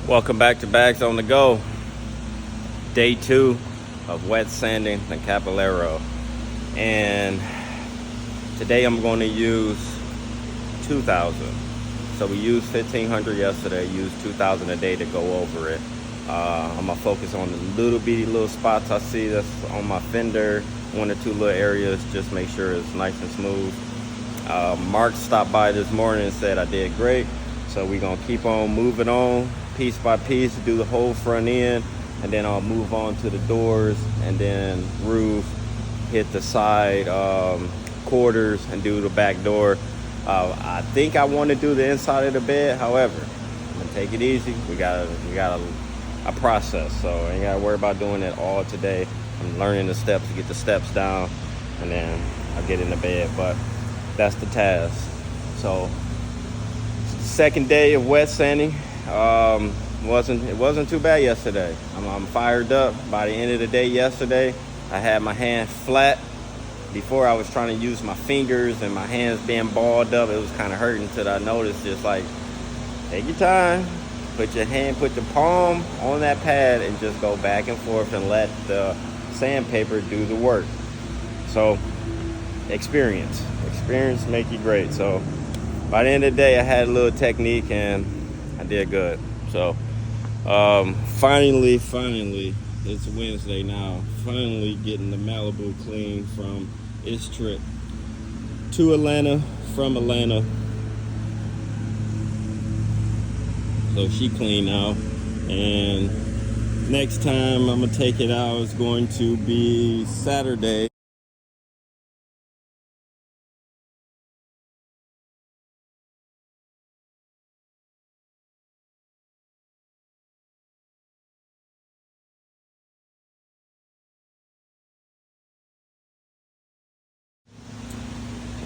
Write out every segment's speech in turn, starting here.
Welcome back to Bags on the Go. Day 2 of wet sanding the Caballero. And today I'm going to use 2000. So we used 1500 yesterday, used 2000 a day to go over it. I'm going to focus on the little spots I see that's on my fender, 1 or 2 little areas, just make sure it's nice and smooth. Mark stopped by this morning and said I did great. So we're going to keep on moving on piece by piece, do the whole front end, and then I'll move on to the doors and then roof, hit the side quarters and do the back door. I think I want to do the inside of the bed. However, I'm gonna take it easy. We got a process, so I ain't gotta worry about doing it all today. I'm learning the steps to get the steps down, and then I'll get in the bed. But that's the task. So second day of wet sanding. It wasn't too bad yesterday. I'm fired up. By the end of the day yesterday, I had my hand flat. Before I was trying to use my fingers and my hands being balled up. It was kind of hurting until I noticed just like, take your time, put the palm on that pad and just go back and forth and let the sandpaper do the work. So experience make you great. So by the end of the day, I had a little technique and I did good. So finally, it's Wednesday now. Finally getting the Malibu clean from its trip to Atlanta, from Atlanta. So she clean now. And next time I'm gonna take it out is going to be Saturday.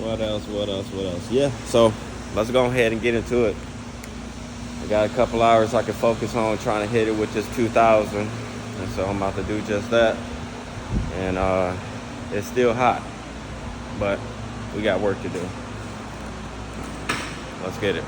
What else? Yeah, so let's go ahead and get into it. I got a couple hours I can focus on trying to hit it with this 2000. And so I'm about to do just that. And it's still hot, but we got work to do. Let's get it.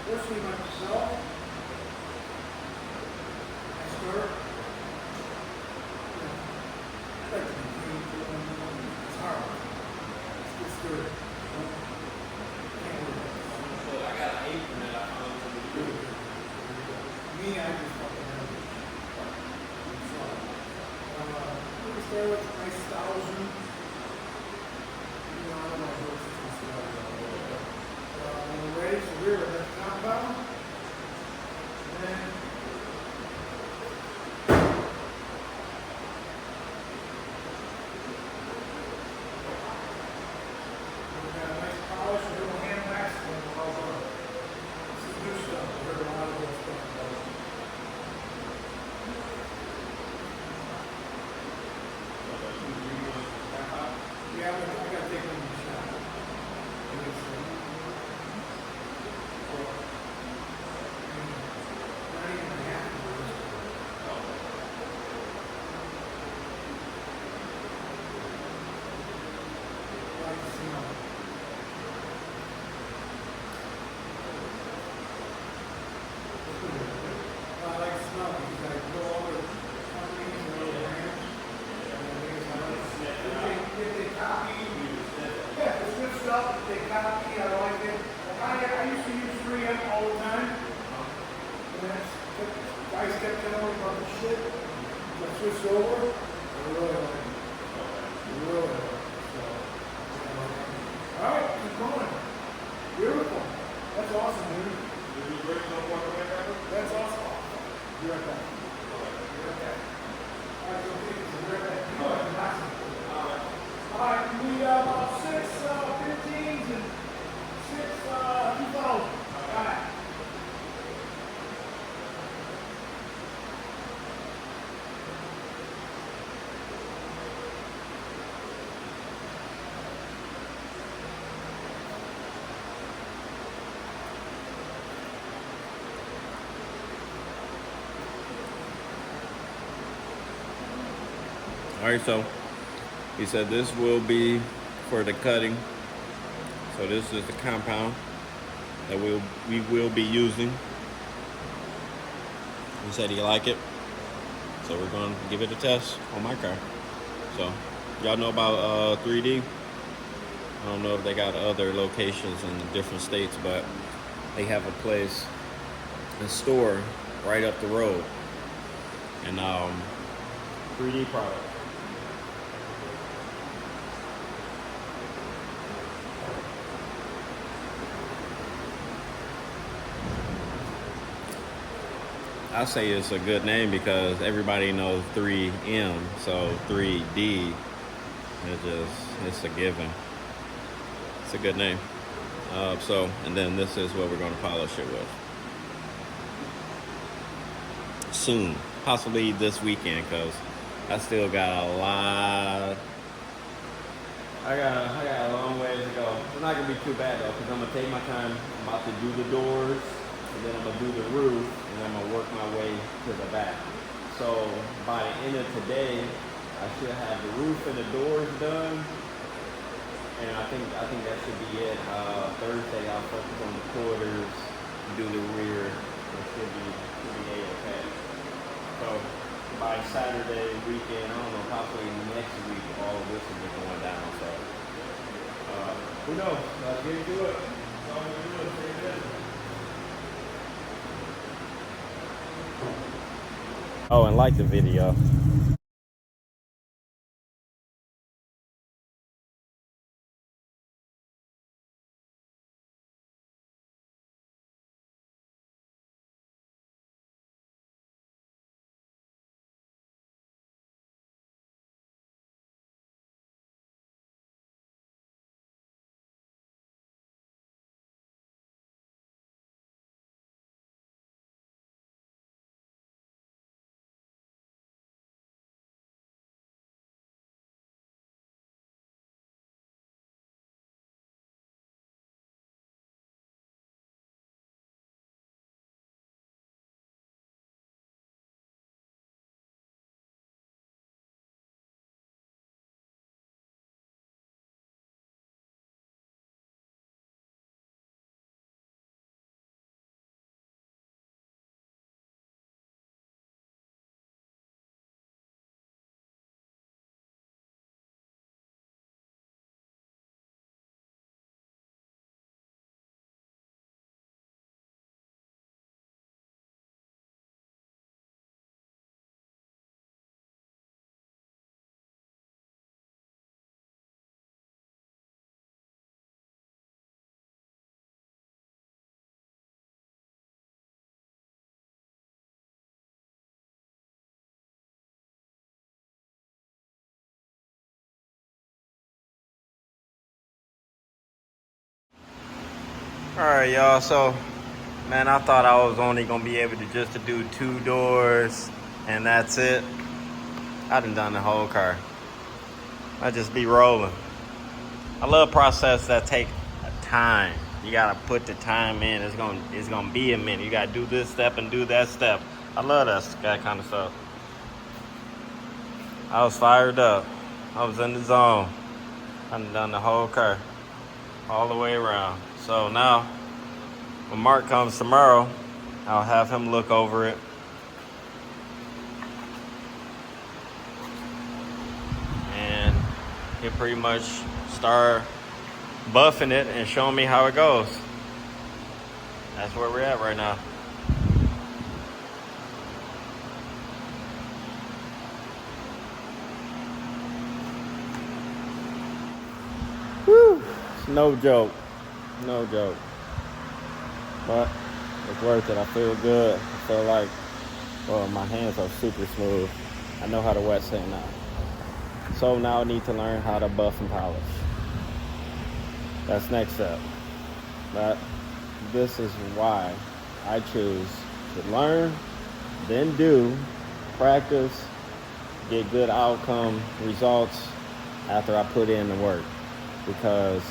Personally, myself, I start, I like to be clean for one morning. It's hard. It's good. Can't work. I got an apron that I found from the Really good. Me, I just fucking have it. So, we start with nice 1,000. You know, I don't know if it's too small. When we're ready, so we're at that compound. And then we got a nice polish, a little hand wax, and this is new stuff. I heard a lot of this stuff. Yeah, I gotta take one in the shot. Not even a half of this. I like to smell it. I like to smell it because I go over companies and other brands. If they copy, yeah, if it's good stuff, if they copy, I like it. I used to use 3M all the time. And that's, guys kept telling me about the shit. I switched over. I really like it. Really like it. So, alright, keep going. Beautiful. That's awesome, dude. That's awesome. Be right back. Be right back. Alright, so be right back. Go ahead, awesome. Alright, we got about 6 15s and 6 2000. Alright. All right, so he said this will be for the cutting. So this is the compound that we will be using. He said he liked it, so we're gonna give it a test on my car. So y'all know about 3D. I don't know if they got other locations in different states, but they have a place, a store right up the road, and 3D product. I say it's a good name because everybody knows 3M, so 3D. It's a given. It's a good name. And then this is what we're going to polish it with. Soon, possibly this weekend, because I still got a lot. I got a long ways to go. It's not gonna be too bad though, because I'm gonna take my time. I'm about to do the doors, and then I'm gonna do the roof, and then I'm gonna work my way to the back. So by the end of today, I should have the roof and the doors done, and I think that should be it. Thursday I'll focus on the quarters, do the rear. It should be a-okay. So by Saturday weekend, I don't know, possibly next week, all of this will be going down. So who knows? Let's get into it. That's all we're doing. Stay busy. Oh, and like the video. Alright, y'all, so man, I thought I was only gonna be able to just to do 2 doors and that's it. I done the whole car. I just be rolling. I love process that take time. You gotta put the time in. It's gonna be a minute. You gotta do this step and do that step. I love that kind of stuff. I was fired up. I was in the zone. I done the whole car, all the way around. So now, when Mark comes tomorrow, I'll have him look over it. And he'll pretty much start buffing it and showing me how it goes. That's where we're at right now. Whew. It's no joke. No joke. But it's worth it. I feel good. I feel like, well, my hands are super smooth. I know how to wet sand now. So now I need to learn how to buff and polish. That's next step. But this is why I choose to learn, then do, practice, get good outcome results after I put in the work. Because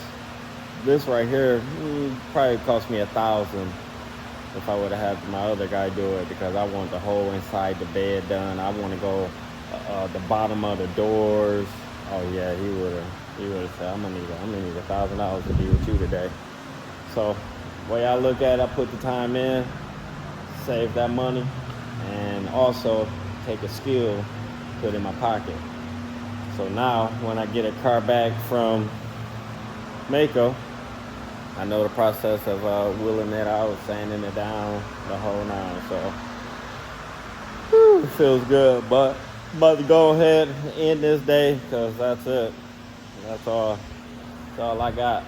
this right here probably cost me $1,000 if I would have had my other guy do it, because I want the whole inside the bed done. I want to go the bottom of the doors. Oh yeah, he would have said, I'm gonna need $1,000 to be with you today. So the way I look at it, I put the time in, save that money, and also take a skill, put in my pocket. So now when I get a car back from Mako, I know the process of wheeling it out, sanding it down, the whole nine. So it feels good, but I'm about to go ahead and end this day, because that's it. That's all I got.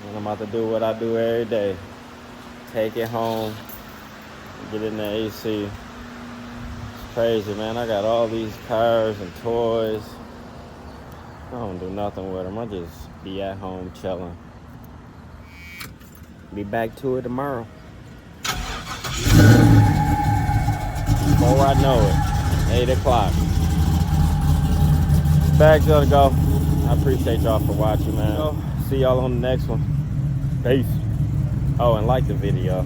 And I'm about to do what I do every day. Take it home, get in the AC. It's crazy, man. I got all these cars and toys. I don't do nothing with them. I just be at home chilling. Be back to it tomorrow. Before I know it, 8 o'clock. Bag's gonna go. I appreciate y'all for watching, man. See y'all on the next one. Peace. Oh, and like the video.